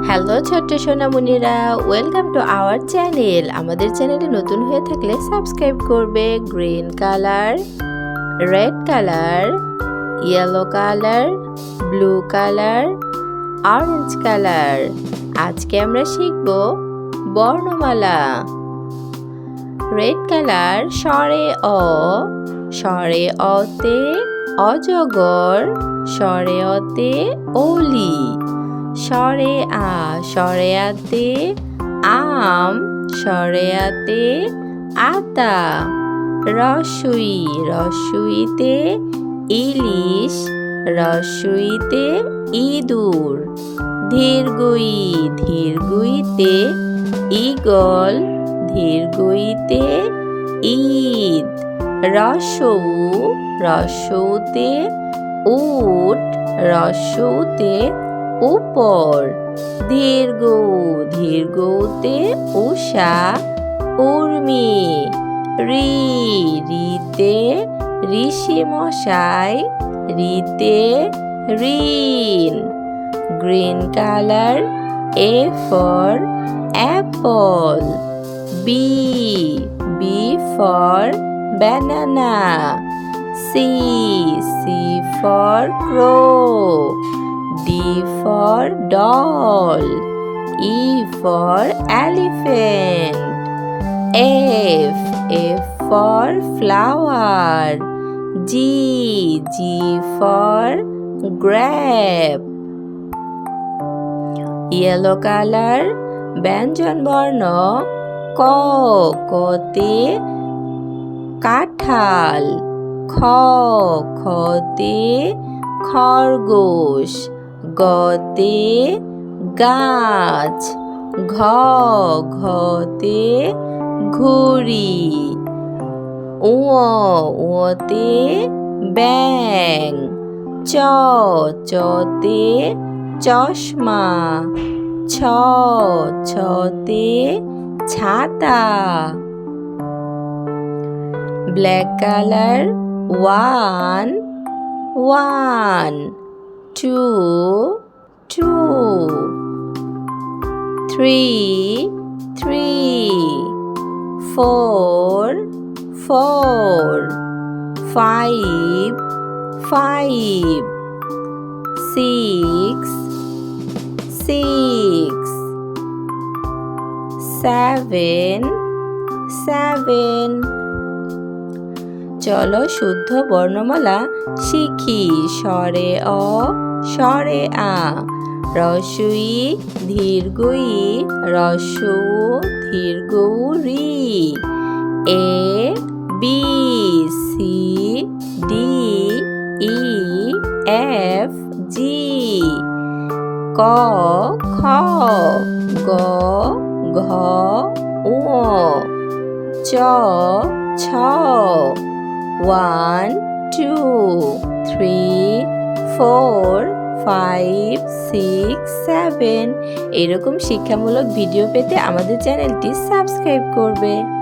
Hello ছোট্ট সোনামণিরা, welcome to our channel. আমাদের চ্যানেলে নতুন হয়ে থাকলে সাবস্ক্রাইব করবে। Green colour, red colour, yellow colour, blue colour, orange colour. আজকে আমরা শিখব বর্ণমালা। রেড কালার স্বরে অ, স্বরে অতে অজগর, স্বরে অতে অলি। স্বরে আ, স্বরে আতে আম, স্বরে আতে আতা। রস্বই, রস্বইতে ইলিশ, রস্বইতে ইঁদুর। দীর্ঘই, দীর্ঘইতে ঈগল, দীর্ঘইতে ঈদ। রস্বউ, রস্বউতে উট, রস্বউতে উপর। দীর্ঘউ, দীর্ঘউতে উষা, উর্মি। রি, রিতে ঋষি মশাই, রিতে ঋণ। Green colour, A for apple. B, B for banana. C, C for crow. D for doll. E for elephant. F, F for flower. G, G for grape. Yellow color, ব্যঞ্জন বর্ণ ক, কতে কাঁঠাল। খ, খতে খরগোশ, গতে গাছ। ঘ, ঘতে ঘুড়ি। উ, উতে ব্যাঙ। চ, চতে চশমা। ছ, ছতে ছাতা। Black color, 1, 1, 2, 2, 3, 3, 4, 4, 5, 5, 6, 6, 7, 7। চলো শুদ্ধ বর্ণমালা শিখি। স্বরে অ, স্বরে আ, রস্বই দীর্ঘই, রস্বউ দীর্ঘউ রি। এ, বি, সি, ডি, ই, এফ, জি। ক, খ, গ, ঘ, ঙ। চ, ছ। 1, 2, 3, 4, 5, 6, 7। এরকম শিক্ষামূলক ভিডিও পেতে আমাদের চ্যানেলটি সাবস্ক্রাইব করবে।